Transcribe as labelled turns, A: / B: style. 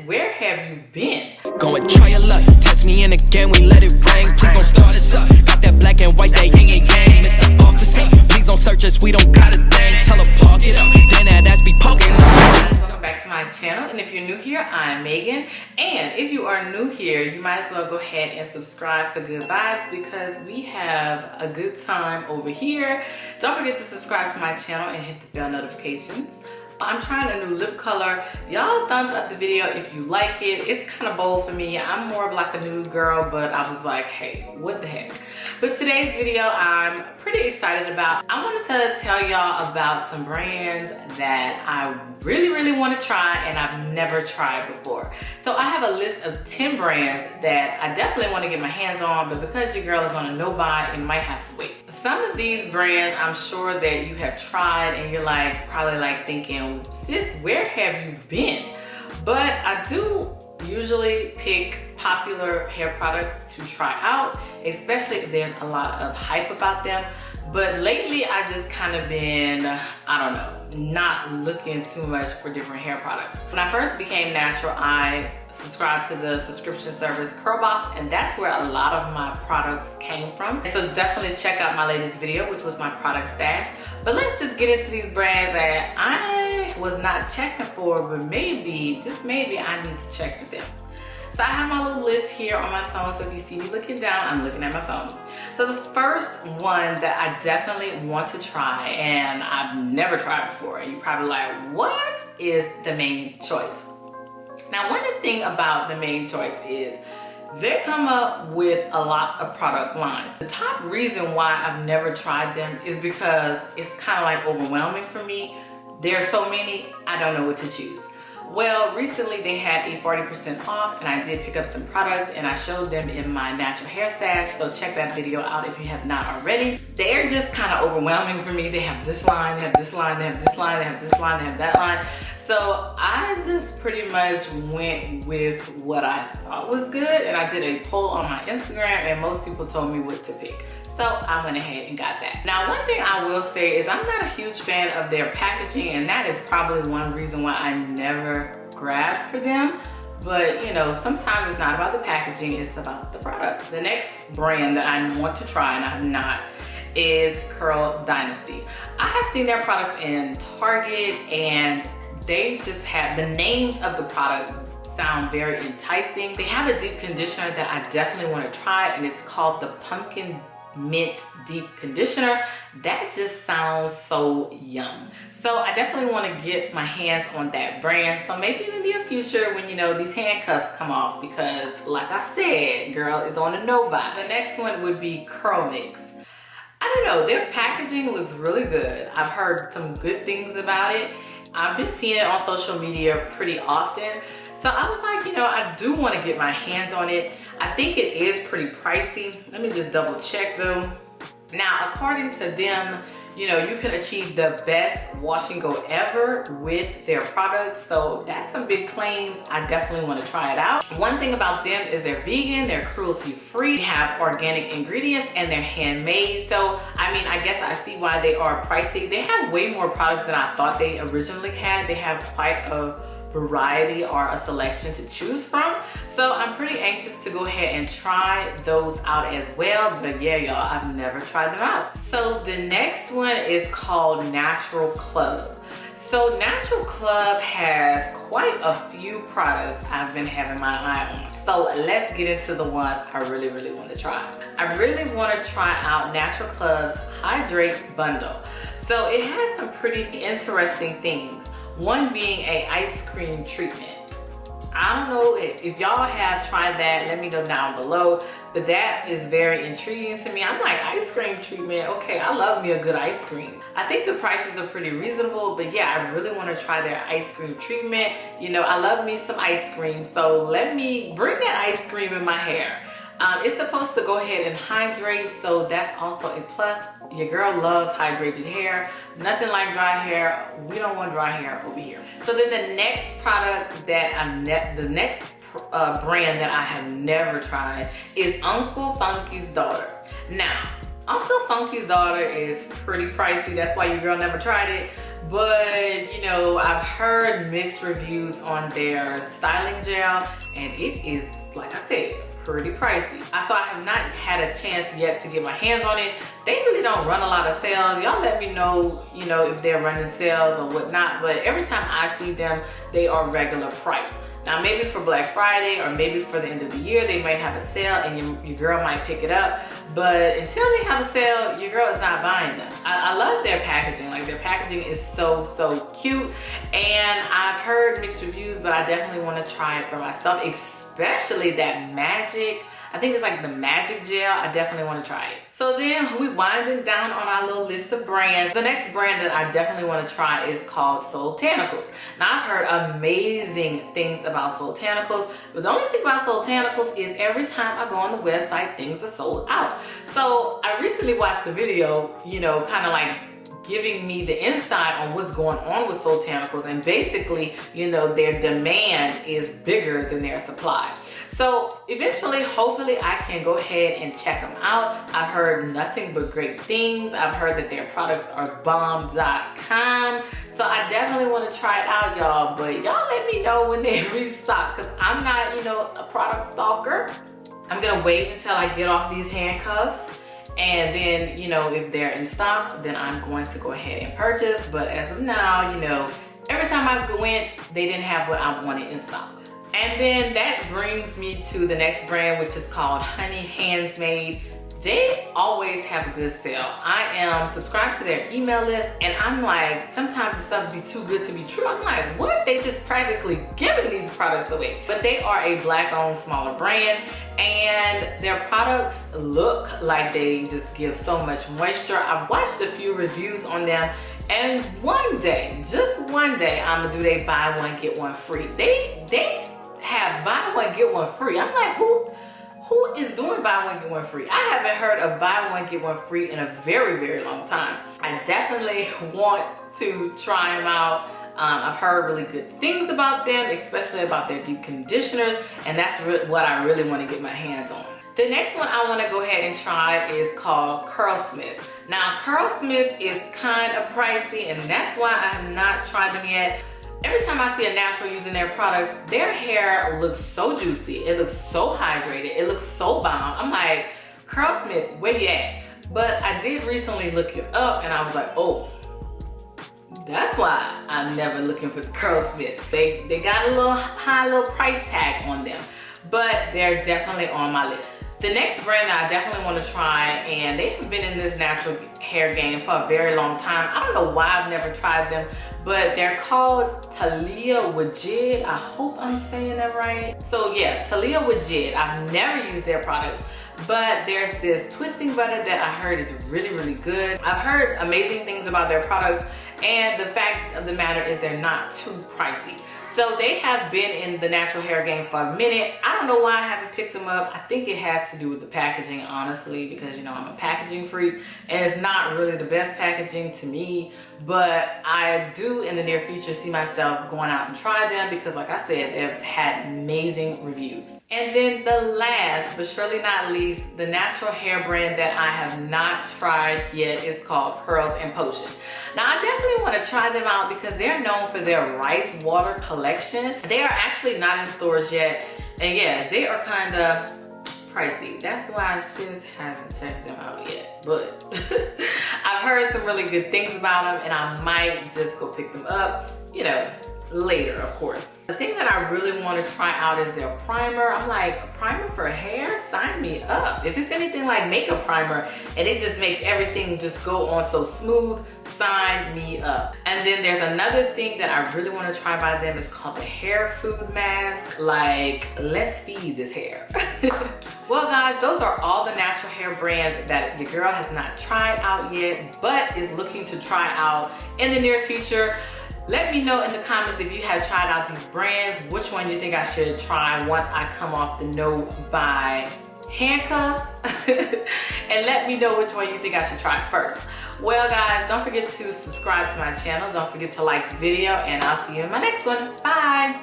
A: where have you been?
B: Go and try your luck, test me in again, we let it rain. Please don't start us up, got that black and white, that yin and yang. Mr. Officer, please don't search us, we don't got a thing. Tell her park it up, then that ass be poking up.
A: Welcome back to my channel, and if you're new here, I'm Megan. And if you are new here, you might as well go ahead and subscribe for good vibes because we have a good time over here. Don't forget to subscribe to my channel and hit the bell notifications. I'm trying a new lip color. Y'all thumbs up the video if you like it. It's kind of bold for me. I'm more of like a nude girl, but I was like, hey, what the heck? But today's video I'm pretty excited about. I wanted to tell y'all about some brands that I really want to try and I've never tried before. So I have a list of 10 brands that I definitely want to get my hands on, but because your girl is on a no buy, it might have to wait. Some of these brands I'm sure that you have tried and you're like probably like thinking, sis, where have you been? But I do usually pick popular hair products to try out, especially if there's a lot of hype about them. But lately I just kind of been, I don't know, not looking too much for different hair products. When I first became natural, I subscribed to the subscription service Curlbox, and that's where a lot of my products came from. So definitely check out my latest video, which was my product stash. But let's just get into these brands that I was not checking for, but maybe, just maybe, I need to check for them. So I have my little list here on my phone, so if you see me looking down, I'm looking at my phone. So the first one that I definitely want to try, and I've never tried before, and you're probably like, what, is the Mane Choice. Now, one thing about the Mane Choice is they come up with a lot of product lines. The top reason why I've never tried them is because it's kind of like overwhelming for me. There are so many, I don't know what to choose. Well, recently they had a 40% off and I did pick up some products and I showed them in my natural hair stash, so check that video out if you have not already. They're just kind of overwhelming for me. They have this line, they have this line, they have this line, they have this line, they have that line. So I just pretty much went with what I thought was good, and I did a poll on my Instagram and most people told me what to pick. So I went ahead and got that. Now, one thing I will say is I'm not a huge fan of their packaging, and that is probably one reason why I never grabbed for them. But you know, sometimes it's not about the packaging, it's about the product. The next brand that I want to try and I have not is Curl Dynasty. I have seen their products in Target and they just have, the names of the product sound very enticing. They have a deep conditioner that I definitely want to try, and it's called the Pumpkin Mint Deep Conditioner. That just sounds so yum. So I definitely want to get my hands on that brand. So maybe in the near future when, you know, these handcuffs come off, because like I said, girl is on a no buy. The next one would be Curl Mix. I don't know, their packaging looks really good. I've heard some good things about it. I've been seeing it on social media pretty often. So I was like, you know, I do want to get my hands on it. I think it is pretty pricey. Let me just double check though. Now, according to them, you know, you can achieve the best wash and go ever with their products. So that's some big claims. I definitely want to try it out. One thing about them is they're vegan, they're cruelty free, they have organic ingredients, and they're handmade. So, I mean, I guess I see why they are pricey. They have way more products than I thought they originally had. They have quite a variety or a selection to choose from. So I'm pretty anxious to go ahead and try those out as well. But yeah, y'all, I've never tried them out. So the next one is called Natural Club. So Natural Club has quite a few products I've been having my eye on. So let's get into the ones I really want to try. I really want to try out Natural Club's Hydrate Bundle. So it has some pretty interesting things. One being a ice cream treatment. I don't know if y'all have tried that, let me know down below, but that is very intriguing to me. I'm like, ice cream treatment, okay, I love me a good ice cream. I think the prices are pretty reasonable, but yeah, I really want to try their ice cream treatment. You know, I love me some ice cream, so let me bring that ice cream in my hair. It's supposed to go ahead and hydrate, so that's also a plus. Your girl loves hydrated hair. Nothing like dry hair. We don't want dry hair over here. So then the next product that the next brand that I have never tried is Uncle Funky's Daughter. Now, Uncle Funky's Daughter is pretty pricey. That's why your girl never tried it. but you know, I've heard mixed reviews on their styling gel, and it is, like I said, pretty pricey. So I have not had a chance yet to get my hands on it. They really don't run a lot of sales. Y'all let me know, you know, if they're running sales or whatnot, but every time I see them, they are regular price. Now maybe for Black Friday or maybe for the end of the year, they might have a sale and your girl might pick it up. But until they have a sale, your girl is not buying them. I love their packaging. Like, their packaging is so cute. And I've heard mixed reviews, but I definitely want to try it for myself, especially that magic. I think it's like the magic gel. I definitely want to try it. So then we winding down on our little list of brands. The next brand that I definitely want to try is called Soultanicals. Now, I've heard amazing things about Soultanicals, but the only thing about Soultanicals is every time I go on the website, things are sold out. So I recently watched a video, you know, kind of like giving me the insight on what's going on with Soultanicals, and basically, you know, their demand is bigger than their supply. So eventually, hopefully, I can go ahead and check them out. I've heard nothing but great things. I've heard that their products are bomb.com. So I definitely want to try it out, y'all, but y'all let me know when they restock, because I'm not, you know, a product stalker. I'm gonna wait until I get off these handcuffs. And then, you know, if they're in stock, then I'm going to go ahead and purchase. But as of now, you know, every time I went, they didn't have what I wanted in stock. And then that brings me to the next brand, which is called Honey Handsmade. They always have a good sale. I am subscribed to their email list, and I'm like, sometimes the stuff be too good to be true. I'm like, what? They just practically giving these products away. But they are a Black-owned, smaller brand, and their products look like they just give so much moisture. I've watched a few reviews on them, and one day, just one day, I'm gonna do they buy one, get one free. They have buy one, get one free. I'm like, who is doing buy one, get one free? I haven't heard of buy one, get one free in a very long time. I definitely want to try them out. I've heard really good things about them, especially about their deep conditioners, and that's what I really want to get my hands on. The next one I want to go ahead and try is called Curlsmith. Now, Curlsmith is kind of pricey, and that's why I have not tried them yet. Every time I see a natural using their products, their hair looks so juicy. It looks so hydrated. It looks so bomb. I'm like, Curlsmith, where you at? But I did recently look it up, and I was like, oh, that's why I'm never looking for Curlsmith. They got a little price tag on them, but they're definitely on my list. The next brand that I definitely want to try, and they've been in this natural hair game for a very long time. I don't know why I've never tried them, but they're called Talia Legit. I hope I'm saying that right. So yeah, Talia Legit. I've never used their products, but there's this twisting butter that I heard is really good. I've heard amazing things about their products, and the fact of the matter is they're not too pricey. So they have been in the natural hair game for a minute. I don't know why I haven't picked them up. I think it has to do with the packaging, honestly, because, you know, I'm a packaging freak, and it's not really the best packaging to me, but I do in the near future see myself going out and try them because, like I said, they've had amazing reviews. And then the last, but surely not least, the natural hair brand that I have not tried yet is called Curls and Potion. Now, I definitely want to try them out because they're known for their rice water collection. They are actually not in stores yet, and yeah, they are kind of pricey. That's why sis hasn't checked them out yet, but I've heard some really good things about them, and I might just go pick them up, you know, later, of course. The thing that I really want to try out is their primer. I'm like, a primer for hair? Sign me up. If it's anything like makeup primer and it just makes everything just go on so smooth, sign me up. And then there's another thing that I really want to try by them. It's called the hair food mask. Like, let's feed this hair. Well guys, those are all the natural hair brands that your girl has not tried out yet, but is looking to try out in the near future. Let me know in the comments if you have tried out these brands, which one you think I should try once I come off the no buy handcuffs. And let me know which one you think I should try first. Well guys, don't forget to subscribe to my channel. Don't forget to like the video, and I'll see you in my next one. Bye.